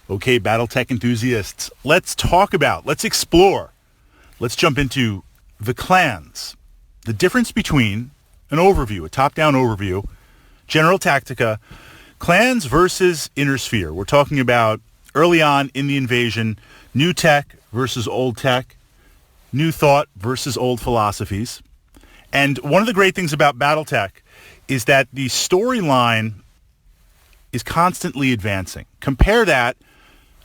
Okay, Battletech enthusiasts, let's explore, let's jump into the clans. The difference between an overview, a top-down overview, General Tactica, clans versus Inner Sphere. We're talking about early on in the invasion, new tech versus old tech, new thought versus old philosophies. And one of the great things about Battletech is that the storyline is constantly advancing. Compare that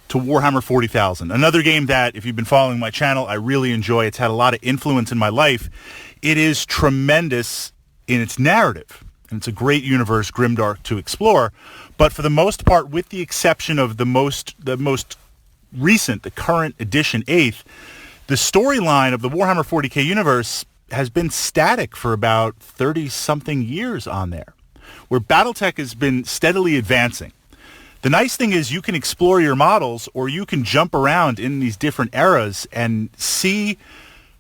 to Warhammer 40,000, another game that, if you've been following my channel, I really enjoy. It's had a lot of influence in my life. It is tremendous in its narrative, and it's a great universe, grimdark, to explore. But for the most part, with the exception of the most recent, the current edition, 8th, the storyline of the Warhammer 40k universe has been static for about 30-something years on there, where Battletech has been steadily advancing. The nice thing is you can explore your models, or you can jump around in these different eras and see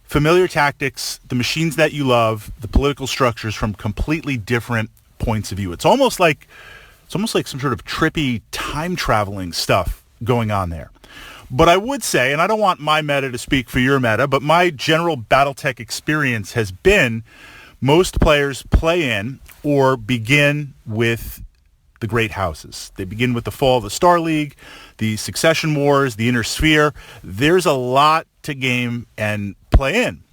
familiar tactics, the machines that you love, the political structures from completely different points of view. It's almost like some sort of trippy time traveling stuff going on there. But I would say, and I don't want my meta to speak for your meta, but my general Battletech experience has been most players play in or begin with the great houses. They begin with the fall of the Star League, the Succession Wars, the Inner Sphere. There's a lot to game and play in.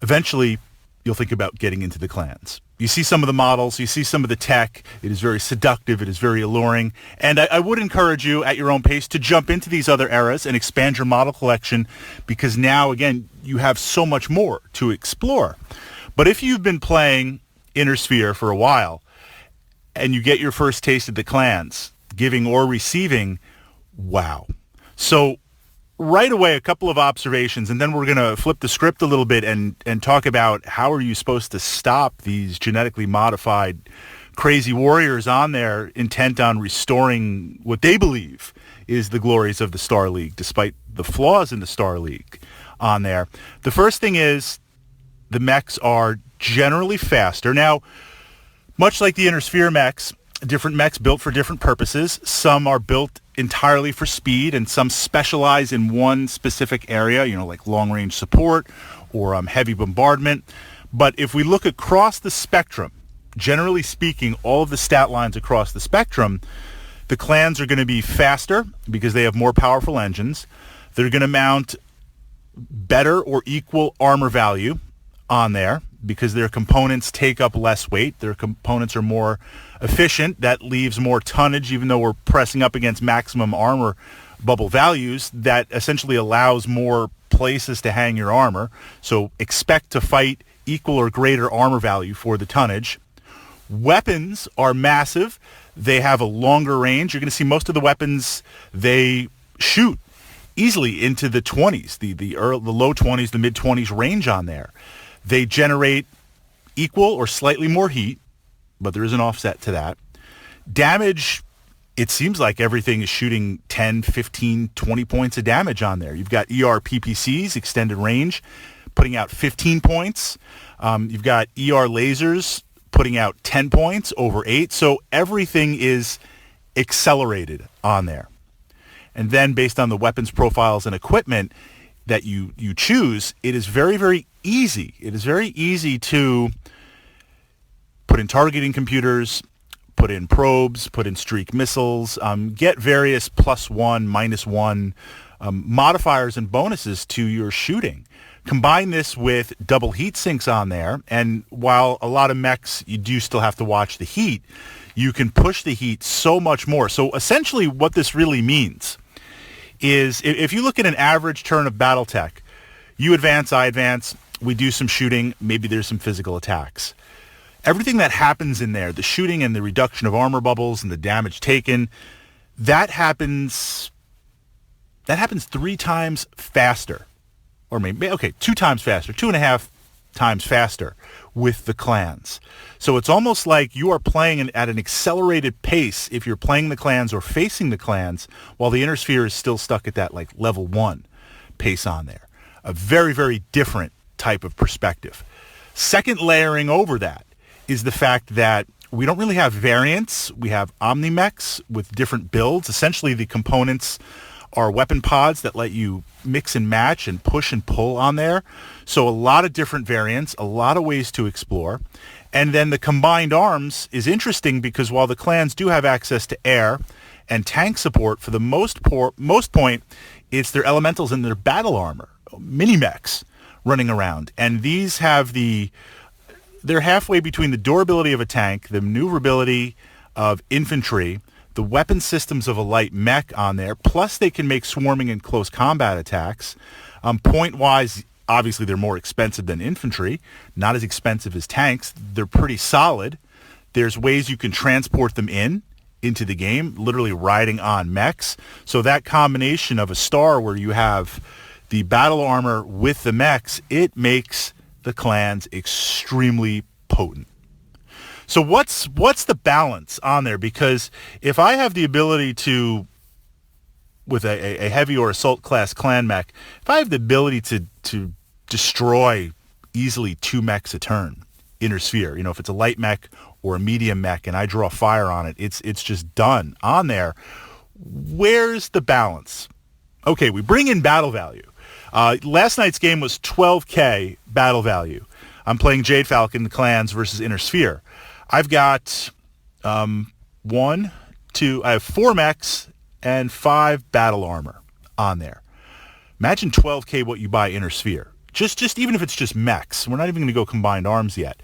Eventually, you'll think about getting into the clans. You see some of the models, you see some of the tech. It is very seductive, it is very alluring, and I would encourage you at your own pace to jump into these other eras and expand your model collection, because now, again, you have so much more to explore. But if you've been playing Inner Sphere for a while, and you get your first taste of the clans, giving or receiving, wow. So right away, a couple of observations, and then we're going to flip the script a little bit and talk about how are you supposed to stop these genetically modified crazy warriors on there intent on restoring what they believe is the glories of the Star League, despite the flaws in the Star League on there. The first thing is the mechs are generally faster. Now, much like the Inner Sphere mechs, different mechs built for different purposes. Some are built entirely for speed, and some specialize in one specific area, like long-range support or heavy bombardment. But if we look across the spectrum, generally speaking, all of the stat lines across the spectrum, the clans are going to be faster because they have more powerful engines. They're going to mount better or equal armor value on there, because their components take up less weight. Their components are more efficient. That leaves more tonnage, even though we're pressing up against maximum armor bubble values. That essentially allows more places to hang your armor. So expect to fight equal or greater armor value for the tonnage. Weapons are massive. They have a longer range. You're going to see most of the weapons, they shoot easily into the 20s, the low 20s, the mid 20s range on there. They generate equal or slightly more heat, but there is an offset to that. Damage, it seems like everything is shooting 10, 15, 20 points of damage on there. You've got ER PPCs, extended range, putting out 15 points. You've got ER lasers putting out 10 points over 8. So everything is accelerated on there. And then based on the weapons profiles and equipment that you choose, it is very, very easy. It is very easy to put in targeting computers, put in probes, put in streak missiles, get various +1, -1 modifiers and bonuses to your shooting. Combine this with double heat sinks on there, and while a lot of mechs, you do still have to watch the heat, you can push the heat so much more. So essentially what this really means is, if you look at an average turn of Battletech, you advance, I advance, we do some shooting, maybe there's some physical attacks. Everything that happens in there, the shooting and the reduction of armor bubbles and the damage taken, that happens 3 times faster. Or maybe, 2 times faster, 2.5 times faster with the clans. So it's almost like you are playing at an accelerated pace if you're playing the clans or facing the clans, while the Inner Sphere is still stuck at that level 1 pace on there. A very, very different type of perspective. Second layering over that is the fact that we don't really have variants. We have Omni-Mechs with different builds. Essentially, the components are weapon pods that let you mix and match and push and pull on there. So a lot of different variants, a lot of ways to explore. And then the combined arms is interesting because while the clans do have access to air and tank support, for the most point, it's their elementals and their battle armor, mini-mechs running around. And these have they're halfway between the durability of a tank, the maneuverability of infantry, the weapon systems of a light mech on there, plus they can make swarming and close combat attacks. Point-wise, obviously they're more expensive than infantry, not as expensive as tanks. They're pretty solid. There's ways you can transport them into the game, literally riding on mechs. So that combination of a star where you have the battle armor with the mechs, it makes the clans extremely potent. So what's the balance on there? Because if I have the ability to, with a heavy or assault class clan mech, if I have the ability to destroy easily 2 mechs a turn, inner sphere, if it's a light mech or a medium mech and I draw fire on it, it's just done on there. Where's the balance? Okay, we bring in battle value. Last night's game was 12K battle value. I'm playing Jade Falcon clans versus Inner Sphere. I've got I have 4 mechs and 5 battle armor on there. Imagine 12K what you buy Inner Sphere. Just even if it's just mechs. We're not even going to go combined arms yet.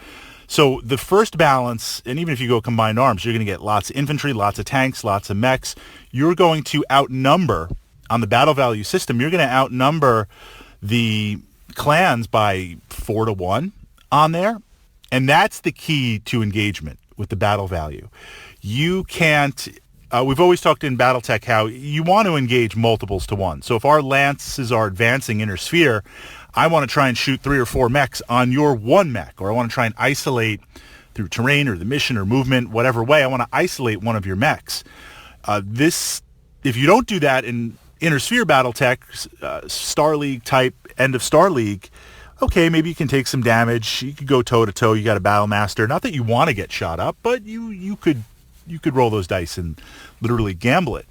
So the first balance, and even if you go combined arms, you're going to get lots of infantry, lots of tanks, lots of mechs. You're going to outnumber, on the battle value system, you're going to outnumber the clans by 4-1 on there. And that's the key to engagement with the battle value. You can't, we've always talked in Battletech how you want to engage multiples to 1. So if our lances are advancing inner sphere, I want to try and shoot 3 or 4 mechs on your 1 mech, or I want to try and isolate through terrain or the mission or movement, whatever way, I want to isolate one of your mechs. If you don't do that in Inner Sphere Battletech, Star League type, end of Star League, okay, maybe you can take some damage. You could go toe-to-toe. You got a Battle Master. Not that you want to get shot up, but you could roll those dice and literally gamble it.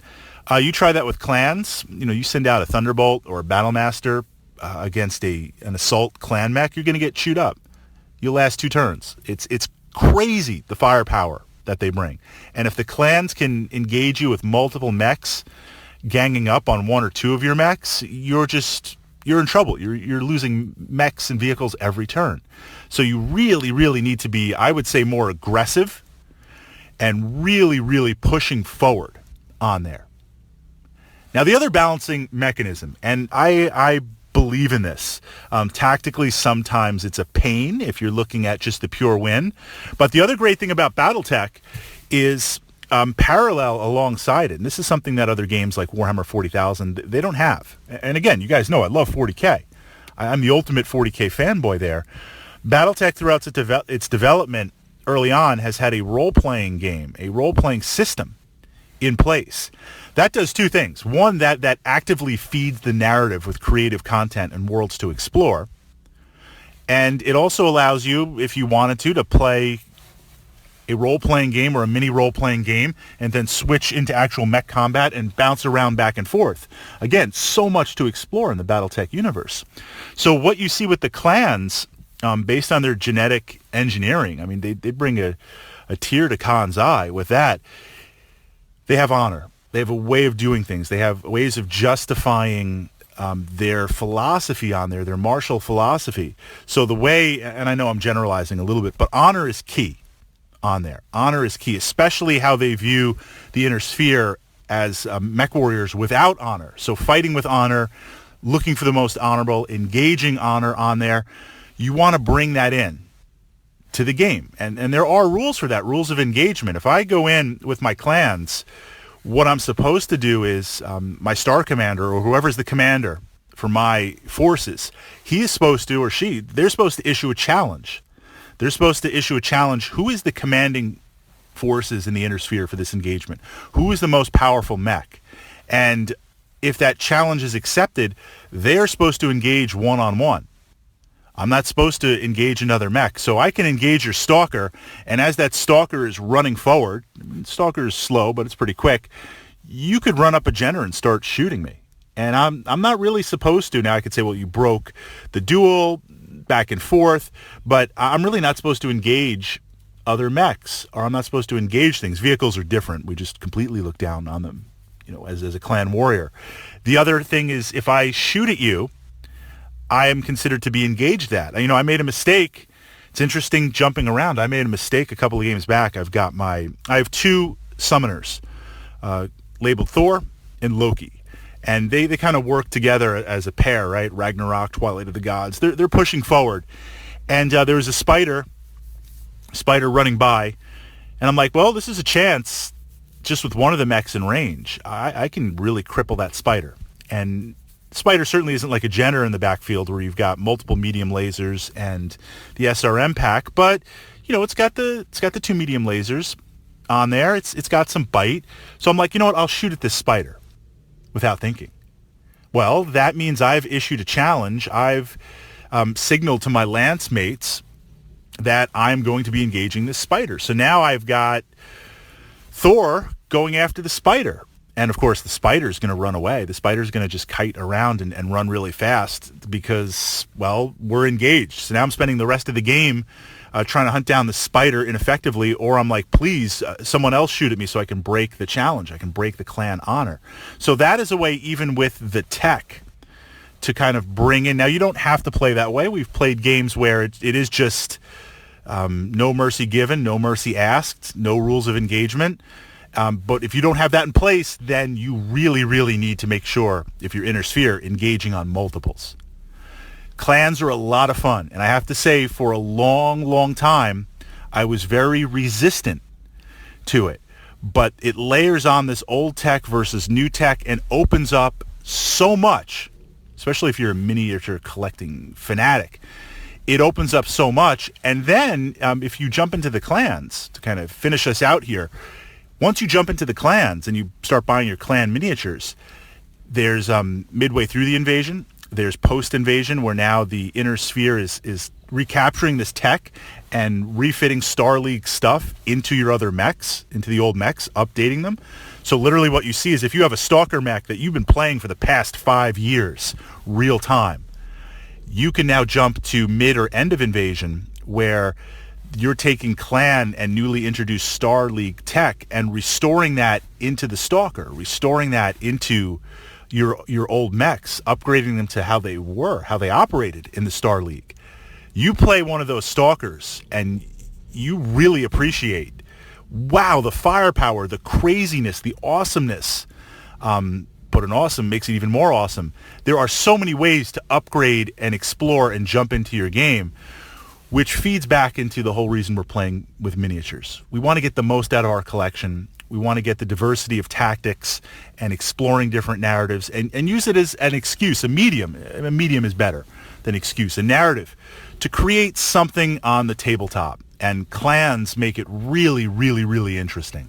You try that with clans. You send out a Thunderbolt or a Battle Master against an assault clan mech, you're going to get chewed up. You'll last 2 turns. It's crazy, the firepower that they bring. And if the clans can engage you with multiple mechs, ganging up on 1 or 2 of your mechs, you're in trouble. You're losing mechs and vehicles every turn. So you really, really need to be, I would say, more aggressive and really, really pushing forward on there. Now, the other balancing mechanism, and I believe in this. Tactically, sometimes it's a pain if you're looking at just the pure win. But the other great thing about Battletech is parallel alongside it. And this is something that other games like Warhammer 40,000, they don't have. And again, you guys know I love 40K. I'm the ultimate 40K fanboy there. Battletech, throughout its development early on, has had a role-playing game, a role-playing system in place. That does 2 things. One, that actively feeds the narrative with creative content and worlds to explore. And it also allows you, if you wanted to play a role-playing game or a mini role-playing game and then switch into actual mech combat and bounce around back and forth. Again, so much to explore in the Battletech universe. So what you see with the clans, based on their genetic engineering, I mean, they bring a tear to Khan's eye with that. They have honor. They have a way of doing things. They have ways of justifying their philosophy on there, their martial philosophy. So the way, and I know I'm generalizing a little bit, but honor is key on there. Honor is key, especially how they view the Inner Sphere as mech warriors without honor. So fighting with honor, looking for the most honorable, engaging honor on there. You want to bring that in to the game. And there are rules for that, rules of engagement. If I go in with my clans, what I'm supposed to do is my star commander or whoever's the commander for my forces, he is supposed to, or she, they're supposed to issue a challenge. They're supposed to issue a challenge. Who is the commanding forces in the Inner Sphere for this engagement? Who is the most powerful mech? And if that challenge is accepted, they're supposed to engage one-on-one I'm not supposed to engage another mech. So I can engage your stalker, and as that stalker is running forward, stalker is slow, but it's pretty quick, you could run up a Jenner and start shooting me. And I'm not really supposed to. Now I could say, well, you broke the duel back and forth, but I'm really not supposed to engage other mechs, or I'm not supposed to engage things. Vehicles are different. We just completely look down on them, as a clan warrior. The other thing is, if I shoot at you, I am considered to be engaged at. I made a mistake. It's interesting jumping around. I made a mistake a couple of games back. I have two summoners, labeled Thor and Loki. And they kind of work together as a pair, right? Ragnarok, Twilight of the Gods. They're pushing forward. And there was a spider running by. And I'm like, well, this is a chance just with one of the mechs in range. I can really cripple that spider. And spider certainly isn't like a Jenner in the backfield where you've got multiple medium lasers and the SRM pack. But, it's got the two medium lasers on there. It's got some bite. So I'm like, you know what? I'll shoot at this spider. Without thinking. Well, that means I've issued a challenge. I've signaled to my lance mates that I'm going to be engaging this spider. So now I've got Thor going after the spider. And of course, the spider's going to run away. The spider's going to just kite around and run really fast because, well, we're engaged. So now I'm spending the rest of the game trying to hunt down the spider ineffectively, or I'm like, please, someone else shoot at me so I can break the challenge. I can break the clan honor. So that is a way, even with the tech, to kind of bring in. Now, you don't have to play that way. We've played games where it is just no mercy given, no mercy asked, no rules of engagement. But if you don't have that in place, then you really, really need to make sure, if you're Inner Sphere, engaging on multiples. Clans are a lot of fun, and I have to say, for a long, long time, I was very resistant to it. But it layers on this old tech versus new tech and opens up so much, especially if you're a miniature collecting fanatic. It opens up so much, and then if you jump into the clans, to kind of finish us out here, once you jump into the clans and you start buying your clan miniatures, there's midway through the invasion, there's post-invasion, where now the Inner Sphere is recapturing this tech and refitting Star League stuff into your other mechs, into the old mechs, updating them. So literally what you see is if you have a Stalker mech that you've been playing for the past 5 years, real time, you can now jump to mid or end of invasion, where you're taking clan and newly introduced Star League tech and restoring that into the Stalker, restoring that into your old mechs, upgrading them to how they operated in the Star League. You play one of those Stalkers and you really appreciate, wow, the firepower, the craziness, the awesomeness. But an awesome makes it even more awesome. There are so many ways to upgrade and explore and jump into your game, which feeds back into the whole reason we're playing with miniatures. We want to get the most out of our collection. We want to get the diversity of tactics and exploring different narratives and use it as an excuse, a medium. A medium is better than excuse, a narrative, to create something on the tabletop. And clans make it really, really, really interesting.